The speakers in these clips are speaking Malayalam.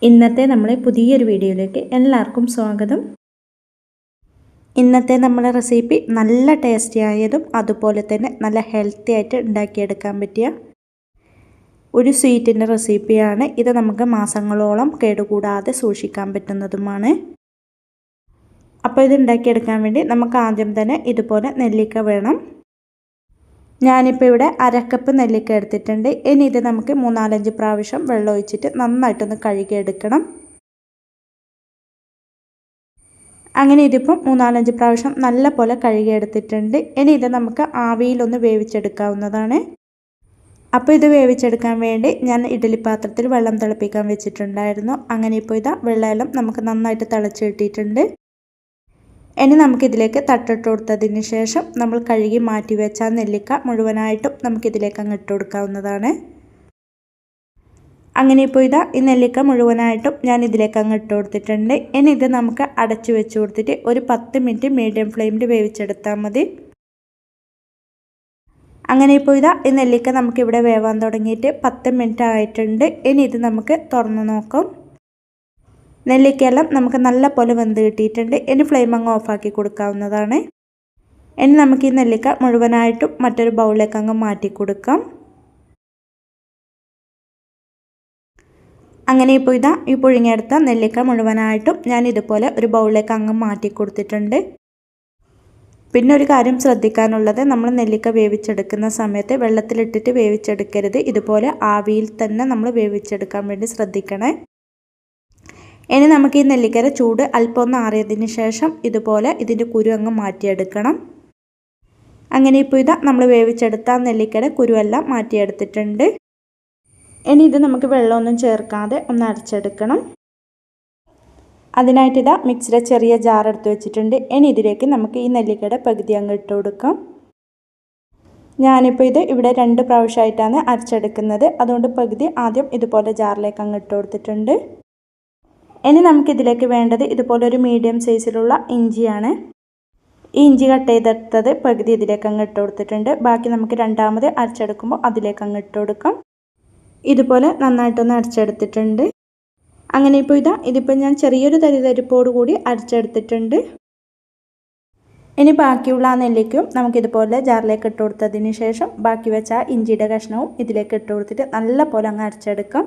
ഇന്നത്തെ നമ്മളെ പുതിയൊരു വീഡിയോയിലേക്ക് എല്ലാവർക്കും സ്വാഗതം. ഇന്നത്തെ നമ്മളെ റെസിപ്പി നല്ല ടേസ്റ്റി ആയതും അതുപോലെ തന്നെ നല്ല ഹെൽത്തി ആയിട്ട് ഉണ്ടാക്കിയെടുക്കാൻ പറ്റിയ ഒരു സ്വീറ്റിൻ്റെ റെസിപ്പിയാണ്. ഇത് നമുക്ക് മാസങ്ങളോളം കേടുകൂടാതെ സൂക്ഷിക്കാൻ പറ്റുന്നതുമാണ്. അപ്പോൾ ഇത് ഉണ്ടാക്കിയെടുക്കാൻ വേണ്ടി നമുക്ക് ആദ്യം തന്നെ ഇതുപോലെ നെല്ലിക്ക വേണം. ഞാനിപ്പോൾ ഇവിടെ അരക്കപ്പ് നെല്ലിക്ക എടുത്തിട്ടുണ്ട്. ഇനി ഇത് നമുക്ക് 3-4 പ്രാവശ്യം വെള്ളം ഒഴിച്ചിട്ട് നന്നായിട്ടൊന്ന് കഴുകിയെടുക്കണം. അങ്ങനെ ഇതിപ്പം 3-4 പ്രാവശ്യം നല്ല പോലെ കഴുകിയെടുത്തിട്ടുണ്ട്. ഇനി ഇത് നമുക്ക് ആവിയിലൊന്ന് വേവിച്ചെടുക്കാവുന്നതാണ്. അപ്പോൾ ഇത് വേവിച്ചെടുക്കാൻ വേണ്ടി ഞാൻ ഇഡ്ഡലി പാത്രത്തിൽ വെള്ളം തിളപ്പിക്കാൻ വെച്ചിട്ടുണ്ടായിരുന്നു. അങ്ങനെ ഇപ്പോൾ ഇതാ വെള്ളമെല്ലാം നമുക്ക് നന്നായിട്ട് തിളച്ച് കിട്ടിയിട്ടുണ്ട്. ഇനി നമുക്കിതിലേക്ക് തട്ടിട്ട് കൊടുത്തതിന് ശേഷം നമ്മൾ കഴുകി മാറ്റി വെച്ച നെല്ലിക്ക മുഴുവനായിട്ടും നമുക്കിതിലേക്ക് അങ്ങ് ഇട്ട് കൊടുക്കാവുന്നതാണ്. അങ്ങനെ ഇപ്പോൾ ഇതാ ഈ നെല്ലിക്ക മുഴുവനായിട്ടും ഞാൻ ഇതിലേക്ക് അങ്ങ് ഇട്ട് കൊടുത്തിട്ടുണ്ട്. ഇനി ഇത് നമുക്ക് അടച്ചു വെച്ച് കൊടുത്തിട്ട് ഒരു 10 മിനിറ്റ് മീഡിയം ഫ്ലെയിമിൽ വേവിച്ചെടുത്താൽ മതി. അങ്ങനെ ഇപ്പോൾ ഇതാ ഈ നെല്ലിക്ക നമുക്കിവിടെ വേവാൻ തുടങ്ങിയിട്ട് 10 മിനിറ്റ് ആയിട്ടുണ്ട്. ഇനി ഇത് നമുക്ക് തുറന്ന് നോക്കാം. നെല്ലിക്കയെല്ലാം നമുക്ക് നല്ല പോലെ വെന്ത് കിട്ടിയിട്ടുണ്ട്. ഇനി ഫ്ലെയിം അങ്ങ് ഓഫാക്കി കൊടുക്കാവുന്നതാണ്. ഇനി നമുക്ക് ഈ നെല്ലിക്ക മുഴുവനായിട്ടും മറ്റൊരു ബൗളിലേക്ക് അങ്ങ് മാറ്റി കൊടുക്കാം. അങ്ങനെ ഇപ്പോൾ ഇതാ ഈ പുഴുങ്ങിയെടുത്ത നെല്ലിക്ക മുഴുവനായിട്ടും ഞാൻ ഇതുപോലെ ഒരു ബൗളിലേക്ക് അങ്ങ് മാറ്റി കൊടുത്തിട്ടുണ്ട്. പിന്നെ ഒരു കാര്യം ശ്രദ്ധിക്കാനുള്ളത്, നമ്മൾ നെല്ലിക്ക വേവിച്ചെടുക്കുന്ന സമയത്ത് വെള്ളത്തിലിട്ടിട്ട് വേവിച്ചെടുക്കരുത്. ഇതുപോലെ ആവിയിൽ തന്നെ നമ്മൾ വേവിച്ചെടുക്കാൻ വേണ്ടി ശ്രദ്ധിക്കണേ. ഇനി നമുക്ക് ഈ നെല്ലിക്കയുടെ ചൂട് അല്പം ഒന്ന് ആറിയതിന് ശേഷം ഇതുപോലെ ഇതിൻ്റെ കുരു അങ്ങ് മാറ്റിയെടുക്കണം. അങ്ങനെ ഇപ്പോൾ ഇതാ നമ്മൾ വേവിച്ചെടുത്ത നെല്ലിക്കയുടെ കുരുവെല്ലാം മാറ്റിയെടുത്തിട്ടുണ്ട്. ഇനി ഇത് നമുക്ക് വെള്ളമൊന്നും ചേർക്കാതെ ഒന്ന് അരച്ചെടുക്കണം. അതിനായിട്ട് ഇതാ മിക്സിയുടെ ചെറിയ ജാർ എടുത്ത് വെച്ചിട്ടുണ്ട്. ഇനി ഇതിലേക്ക് നമുക്ക് ഈ നെല്ലിക്കയുടെ പകുതി അങ്ങ് ഇട്ട് കൊടുക്കാം. ഞാനിപ്പോൾ ഇത് ഇവിടെ 2 പ്രാവശ്യമായിട്ടാണ് അരച്ചെടുക്കുന്നത്. അതുകൊണ്ട് പകുതി ആദ്യം ഇതുപോലെ ജാറിലേക്ക് അങ്ങ് ഇട്ട് കൊടുത്തിട്ടുണ്ട്. ഇനി നമുക്കിതിലേക്ക് വേണ്ടത് ഇതുപോലെ ഒരു മീഡിയം സൈസിലുള്ള ഇഞ്ചിയാണ്. ഈ ഇഞ്ചി കട്ട് ചെയ്തെടുത്തത് പകുതി ഇതിലേക്ക് അങ്ങ് ഇട്ട് കൊടുത്തിട്ടുണ്ട്. ബാക്കി നമുക്ക് രണ്ടാമത് അരച്ചെടുക്കുമ്പോൾ അതിലേക്ക് അങ്ങ് ഇട്ട് കൊടുക്കാം. ഇതുപോലെ നന്നായിട്ടൊന്ന് അരച്ചെടുത്തിട്ടുണ്ട്. അങ്ങനെ ഇപ്പോൾ ഇതിപ്പോൾ ഞാൻ ചെറിയൊരു തരിതരിപ്പോട് കൂടി അരച്ചെടുത്തിട്ടുണ്ട്. ഇനി ബാക്കിയുള്ള ആ നെല്ലിക്കയും നമുക്കിതുപോലെ ജാറിലേക്ക് ഇട്ട് കൊടുത്തതിന് ശേഷം ബാക്കി വെച്ച ഇഞ്ചിയുടെ കഷ്ണവും ഇതിലേക്ക് ഇട്ട് കൊടുത്തിട്ട് നല്ല പോലെ അങ്ങ് അരച്ചെടുക്കാം.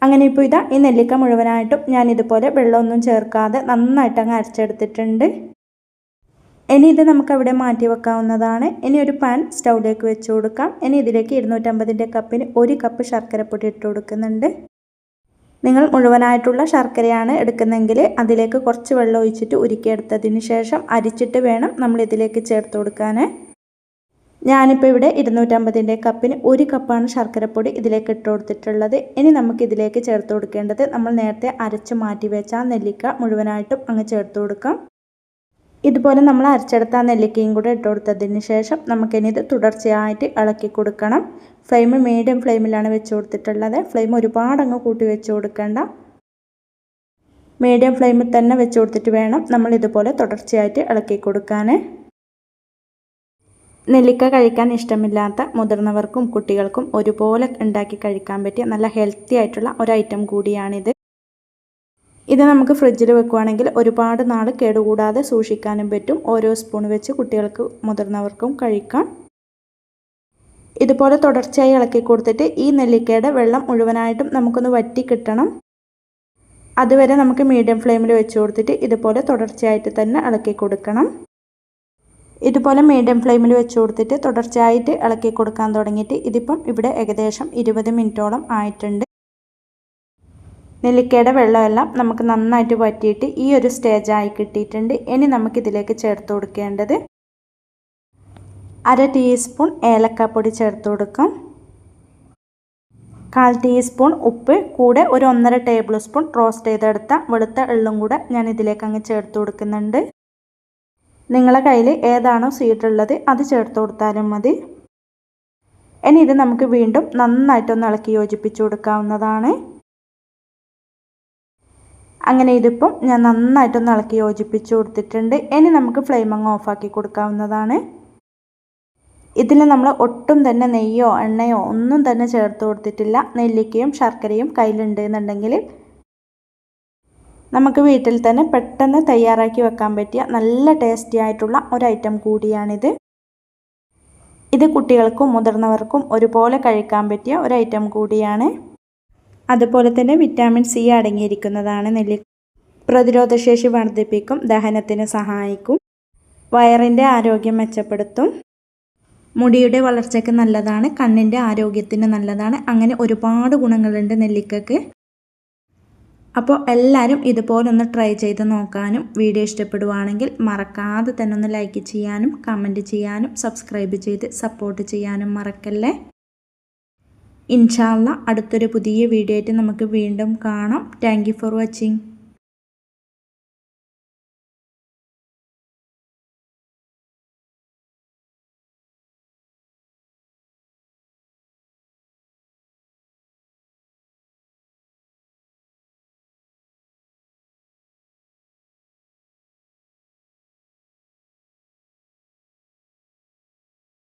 അങ്ങനെ ഇപ്പോൾ ഈ നെല്ലിക്ക മുഴുവനായിട്ടും ഞാൻ ഇതുപോലെ വെള്ളമൊന്നും ചേർക്കാതെ നന്നായിട്ട് അങ്ങ് അരച്ചെടുത്തിട്ടുണ്ട്. ഇനി ഇത് നമുക്ക് അവിടെ മാറ്റി വെക്കാവുന്നതാണ്. ഇനി ഒരു പാൻ സ്റ്റൗവിലേക്ക് വെച്ച് കൊടുക്കാം. ഇനി ഇതിലേക്ക് 250 കപ്പിന് 1 കപ്പ് ശർക്കരപ്പൊടി ഇട്ട് കൊടുക്കുന്നുണ്ട്. നിങ്ങൾ മുഴുവനായിട്ടുള്ള ശർക്കരയാണ് എടുക്കുന്നതെങ്കിൽ അതിലേക്ക് കുറച്ച് വെള്ളം ഒഴിച്ചിട്ട് ഉരുക്കിയെടുത്തതിന് ശേഷം അരിച്ചിട്ട് വേണം നമ്മൾ ഇതിലേക്ക് ചേർത്ത് കൊടുക്കാൻ. ഞാനിപ്പോൾ ഇവിടെ 250 കപ്പിന് 1 കപ്പാണ് ശർക്കരപ്പൊടി ഇതിലേക്ക് ഇട്ട് കൊടുത്തിട്ടുള്ളത്. ഇനി നമുക്കിതിലേക്ക് ചേർത്ത് കൊടുക്കേണ്ടത് നമ്മൾ നേരത്തെ അരച്ച് മാറ്റി വെച്ച നെല്ലിക്ക മുഴുവനായിട്ടും അങ്ങ് ചേർത്ത് കൊടുക്കാം. ഇതുപോലെ നമ്മൾ അരച്ചെടുത്ത നെല്ലിക്കയും കൂടെ ഇട്ട് കൊടുത്തതിന് ശേഷം നമുക്കിനി ഇത് തുടർച്ചയായിട്ട് ഇളക്കി കൊടുക്കണം. ഫ്ലെയിം മീഡിയം ഫ്ലെയിമിലാണ് വെച്ച് കൊടുത്തിട്ടുള്ളത്. ഫ്ലെയിം ഒരുപാട് അങ്ങ് കൂട്ടി വെച്ച് കൊടുക്കേണ്ട. മീഡിയം ഫ്ലെയിമിൽ തന്നെ വെച്ച് കൊടുത്തിട്ട് വേണം നമ്മൾ ഇതുപോലെ തുടർച്ചയായിട്ട് ഇളക്കി കൊടുക്കാൻ. നെല്ലിക്ക കഴിക്കാൻ ഇഷ്ടമില്ലാത്ത മുതിർന്നവർക്കും കുട്ടികൾക്കും ഒരുപോലെ ഉണ്ടാക്കി കഴിക്കാൻ പറ്റിയ നല്ല ഹെൽത്തി ആയിട്ടുള്ള ഒരു ഐറ്റം കൂടിയാണിത്. ഇത് നമുക്ക് ഫ്രിഡ്ജിൽ വെക്കുകയാണെങ്കിൽ ഒരുപാട് നാൾ കേടുകൂടാതെ സൂക്ഷിക്കാനും പറ്റും. ഓരോ സ്പൂൺ വെച്ച് കുട്ടികൾക്ക് മുതിർന്നവർക്കും കഴിക്കാം. ഇതുപോലെ തുടർച്ചയായി ഇളക്കി കൊടുത്തിട്ട് ഈ നെല്ലിക്കയുടെ വെള്ളം മുഴുവനായിട്ടും നമുക്കൊന്ന് വറ്റി കിട്ടണം. അതുവരെ നമുക്ക് മീഡിയം ഫ്ലെയിമിൽ വെച്ച് കൊടുത്തിട്ട് ഇതുപോലെ തുടർച്ചയായിട്ട് തന്നെ ഇളക്കി കൊടുക്കണം. ഇതുപോലെ മീഡിയം ഫ്ലെയിമിൽ വെച്ച് കൊടുത്തിട്ട് തുടർച്ചയായിട്ട് ഇളക്കി കൊടുക്കാൻ തുടങ്ങിയിട്ട് ഇതിപ്പം ഇവിടെ ഏകദേശം 20 മിനിറ്റോളം ആയിട്ടുണ്ട്. നെല്ലിക്കയുടെ വെള്ളമെല്ലാം നമുക്ക് നന്നായിട്ട് വറ്റിയിട്ട് ഈ ഒരു സ്റ്റേജായി കിട്ടിയിട്ടുണ്ട്. ഇനി നമുക്കിതിലേക്ക് ചേർത്ത് കൊടുക്കേണ്ടത് 1/2 ടീസ്പൂൺ ഏലക്കാപ്പൊടി ചേർത്ത് കൊടുക്കാം. 1/4 ടീസ്പൂൺ ഉപ്പ്, കൂടെ ഒരു 1.5 ടേബിൾ സ്പൂൺ റോസ്റ്റ് ചെയ്തെടുത്ത വെളുത്ത എള്ളും കൂടെ ഞാൻ ഇതിലേക്ക് അങ്ങ് ചേർത്ത് കൊടുക്കുന്നുണ്ട്. നിങ്ങളുടെ കയ്യിൽ ഏതാണോ സ്വീറ്റ് ഉള്ളത് അത് ചേർത്ത് കൊടുത്താലും മതി. ഇനി ഇത് നമുക്ക് വീണ്ടും നന്നായിട്ടൊന്ന് ഇളക്കി യോജിപ്പിച്ച് കൊടുക്കാവുന്നതാണ്. അങ്ങനെ ഇതിപ്പം ഞാൻ നന്നായിട്ടൊന്ന് ഇളക്കി യോജിപ്പിച്ച് കൊടുത്തിട്ടുണ്ട്. ഇനി നമുക്ക് ഫ്ലെയിം അങ്ങ് ഓഫാക്കി കൊടുക്കാവുന്നതാണ്. ഇതിൽ നമ്മൾ ഒട്ടും തന്നെ നെയ്യോ എണ്ണയോ ഒന്നും തന്നെ ചേർത്ത് കൊടുത്തിട്ടില്ല. നെല്ലിക്കയും ശർക്കരയും കയ്യിലുണ്ട് എന്നുണ്ടെങ്കിൽ നമുക്ക് വീട്ടിൽ തന്നെ പെട്ടെന്ന് തയ്യാറാക്കി വെക്കാൻ പറ്റിയ നല്ല ടേസ്റ്റി ആയിട്ടുള്ള ഒരു ഐറ്റം കൂടിയാണിത്. ഇത് കുട്ടികൾക്കും മുതിർന്നവർക്കും ഒരുപോലെ കഴിക്കാൻ പറ്റിയ ഒരു ഐറ്റം കൂടിയാണ്. അതുപോലെ തന്നെ വിറ്റാമിൻ സി അടങ്ങിയിരിക്കുന്നതാണ് നെല്ലിക്ക. പ്രതിരോധശേഷി വർദ്ധിപ്പിക്കും, ദഹനത്തിന് സഹായിക്കും, വയറിൻ്റെ ആരോഗ്യം മെച്ചപ്പെടുത്തും, മുടിയുടെ വളർച്ചയ്ക്ക് നല്ലതാണ്, കണ്ണിൻ്റെ ആരോഗ്യത്തിന് നല്ലതാണ്. അങ്ങനെ ഒരുപാട് ഗുണങ്ങളുണ്ട് നെല്ലിക്കയ്ക്ക്. അപ്പോൾ എല്ലാവരും ഇതുപോലൊന്ന് ട്രൈ ചെയ്ത് നോക്കാനും വീഡിയോ ഇഷ്ടപ്പെടുവാണെങ്കിൽ മറക്കാതെ തന്നെ ഒന്ന് ലൈക്ക് ചെയ്യാനും കമൻറ്റ് ചെയ്യാനും സബ്സ്ക്രൈബ് ചെയ്ത് സപ്പോർട്ട് ചെയ്യാനും മറക്കല്ലേ. ഇൻഷാ അല്ലാഹ് അടുത്തൊരു പുതിയ വീഡിയോ ആയിട്ട് നമുക്ക് വീണ്ടും കാണാം. Thank you for watching.